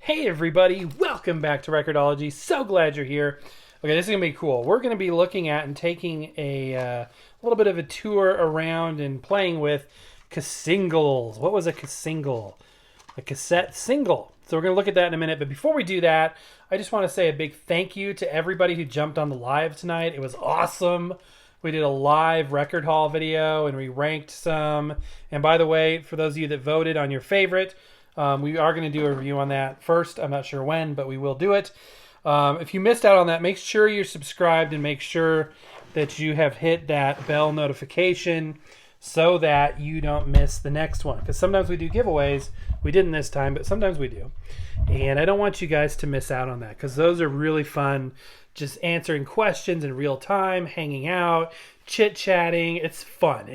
Hey everybody, welcome back to Record-ology. So glad you're here. Okay, this is going to be cool. We're going to be looking at and taking a little bit of a tour around and playing with Cassingles. What was a Cassingle? A cassette single. So we're going to look at that in a minute. But before we do that, I just want to say a big thank you to everybody who jumped on the live tonight. It was awesome. We did a live record haul video and we ranked some. And by the way, for those of you that voted on your favorite, we are going to do a review on that first. I'm not sure when, but we will do it. If you missed out on that, make sure you're subscribed and make sure that you have hit that bell notification so that you don't miss the next one. Because sometimes we do giveaways. We didn't this time, but sometimes we do. And I don't want you guys to miss out on that because those are really fun. Just answering questions in real time, hanging out, chit-chatting. It's fun.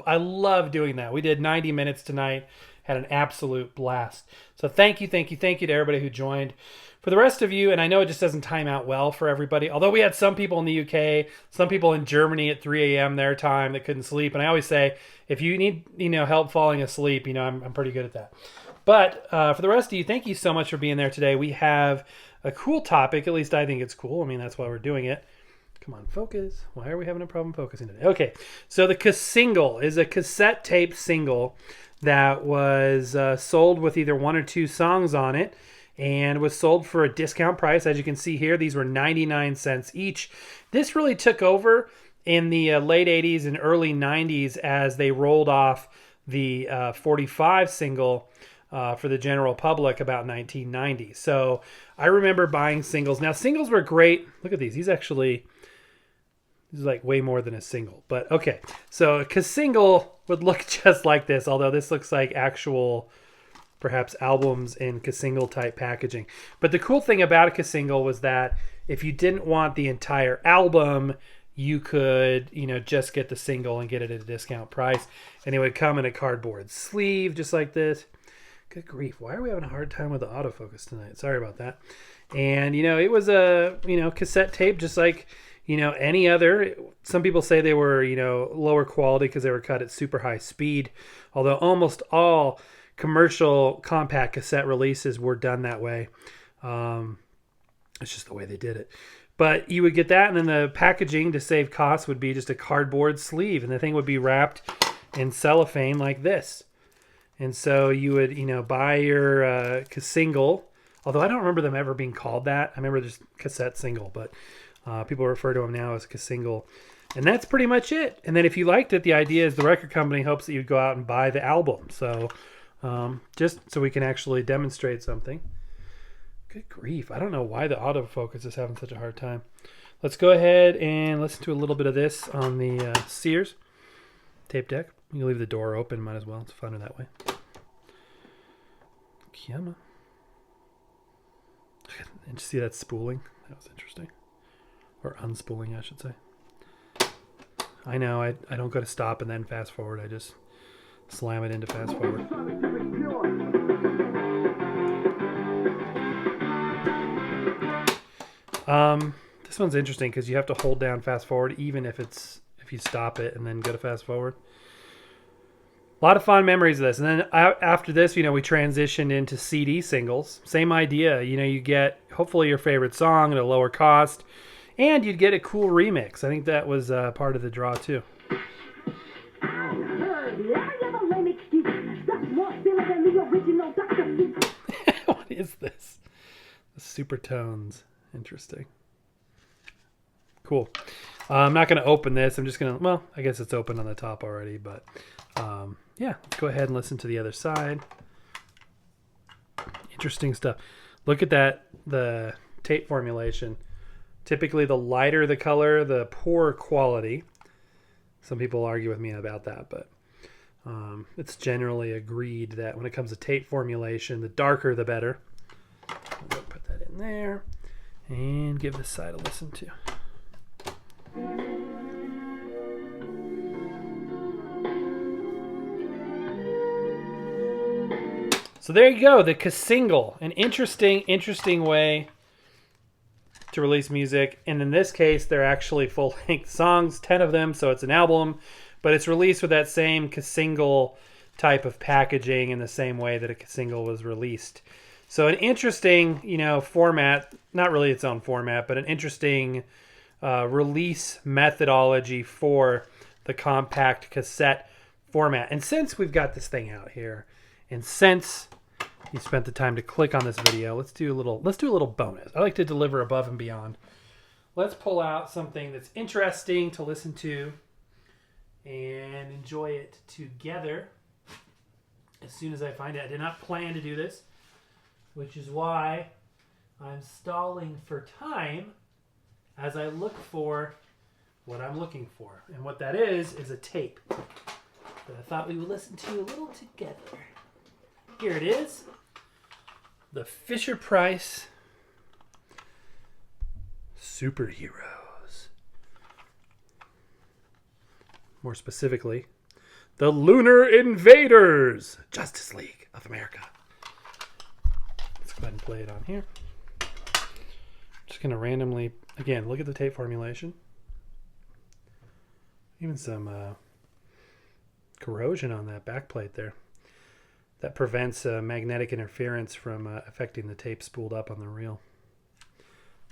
I love doing that. We did 90 minutes tonight. Had an absolute blast. So thank you to everybody who joined. For the rest of you, and I know it just doesn't time out well for everybody, although we had some people in the UK, some people in Germany at 3 a.m. their time that couldn't sleep. And I always say, if you need help falling asleep, I'm pretty good at that. But for the rest of you, thank you so much for being there today. We have a cool topic. At least I think it's cool. I mean, that's why we're doing it. Come on, focus. Why are we having a problem focusing today? Okay, so the Cassingle is a cassette tape single that was sold with either one or two songs on it and was sold for a discount price. As you can see here, these were 99 cents each. This really took over in the late 80s and early 90s as they rolled off the 45 single for the general public about 1990. So I remember buying singles. Now, singles were great. Look at these. This is like way more than a single. But okay, so a Cassingle would look just like this, although this looks like actual, perhaps, albums in Cassingle type packaging. But the cool thing about a Cassingle was that if you didn't want the entire album, you could, just get the single and get it at a discount price. And it would come in a cardboard sleeve, just like this. Good grief, why are we having a hard time with the autofocus tonight? Sorry about that. And, it was a, cassette tape just like, any other. Some people say they were, lower quality because they were cut at super high speed. Although almost all commercial compact cassette releases were done that way. It's just the way they did it. But you would get that, and then the packaging to save costs would be just a cardboard sleeve. And the thing would be wrapped in cellophane like this. And so you would, buy your Cassingle. Although I don't remember them ever being called that. I remember just cassette single, but people refer to them now as Cassingle. And that's pretty much it. And then if you liked it, the idea is the record company hopes that you'd go out and buy the album. So just so we can actually demonstrate something. Good grief. I don't know why the autofocus is having such a hard time. Let's go ahead and listen to a little bit of this on the Sears tape deck. You can leave the door open, might as well. It's funner that way. Come. And you see that spooling? That was interesting. Or unspooling, I should say. I know, I don't go to stop and then fast forward. I just slam it into fast forward. This one's interesting because you have to hold down fast forward even if you stop it and then go to fast forward. A lot of fond memories of this. And then after this, we transitioned into CD singles. Same idea. You get hopefully your favorite song at a lower cost. And you'd get a cool remix. I think that was part of the draw, too. What is this? The Supertones. Interesting. Cool. I'm not going to open this. I'm just going to... Well, I guess it's open on the top already. But, yeah. Let's go ahead and listen to the other side. Interesting stuff. Look at that. The tape formulation. Typically, the lighter the color, the poorer quality. Some people argue with me about that, but it's generally agreed that when it comes to tape formulation, the darker the better. I'm going to put that in there and give this side a listen to. So there you go, the Cassingle. An interesting way to release music, and in this case they're actually full-length songs, 10 of them, so it's an album, but it's released with that same Cassingle type of packaging in the same way that a Cassingle was released. So an interesting, format, not really its own format, but an interesting release methodology for the compact cassette format. And since we've got this thing out here, and since you spent the time to click on this video, let's do a little bonus. I like to deliver above and beyond. Let's pull out something that's interesting to listen to and enjoy it together as soon as I find it. I did not plan to do this, which is why I'm stalling for time as I look for what I'm looking for. And what that is a tape that I thought we would listen to a little together. Here it is. The Fisher-Price Superheroes. More specifically, the Lunar Invaders, Justice League of America. Let's go ahead and play it on here. Just going to randomly, again, look at the tape formulation. Even some corrosion on that backplate there. That prevents magnetic interference from affecting the tape spooled up on the reel.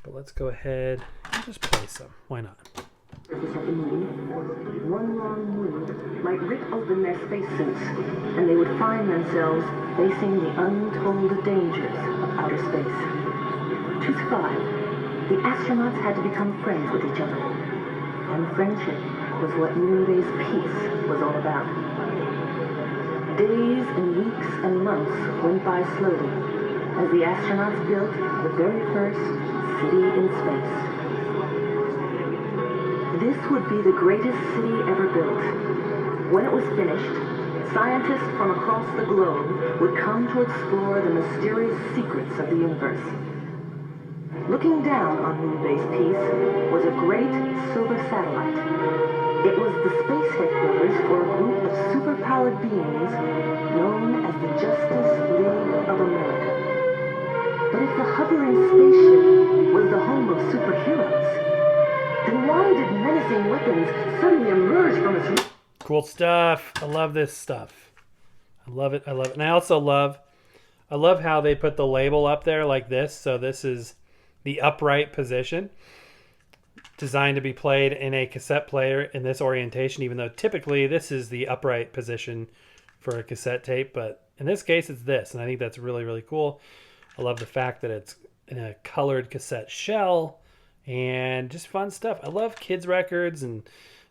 But let's go ahead and just play some. Why not? One long move might rip open their spacesuits, and they would find themselves facing the untold dangers of outer space. To survive, the astronauts had to become friends with each other. And friendship was what Moonbay's peace was all about. Days and weeks and months went by slowly as the astronauts built the very first city in space. This would be the greatest city ever built. When it was finished, scientists from across the globe would come to explore the mysterious secrets of the universe. Looking down on Moonbay's piece was a great silver satellite. It was the space headquarters for a group of superpowered beings known as the Justice League of America. But if the hovering spaceship was the home of superheroes, then why did menacing weapons suddenly emerge from its... Cool stuff. I love this stuff. I love it. I love it. And I also love how they put the label up there like this. So this is the upright position, designed to be played in a cassette player in this orientation, even though typically this is the upright position for a cassette tape. But in this case, it's this. And I think that's really, really cool. I love the fact that it's in a colored cassette shell and just fun stuff. I love kids' records and,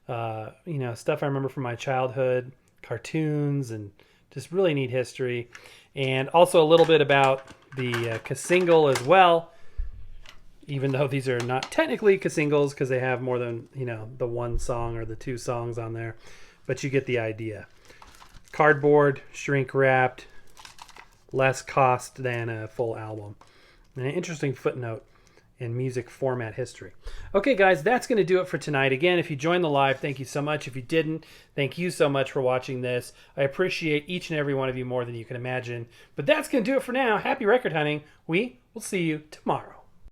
stuff I remember from my childhood, cartoons, and just really neat history. And also a little bit about the Cassingle as well, even though these are not technically Cassingles because they have more than, the one song or the two songs on there. But you get the idea. Cardboard, shrink wrapped, less cost than a full album. And an interesting footnote in music format history. Okay, guys, that's going to do it for tonight. Again, if you joined the live, thank you so much. If you didn't, thank you so much for watching this. I appreciate each and every one of you more than you can imagine. But that's going to do it for now. Happy record hunting. We will see you tomorrow.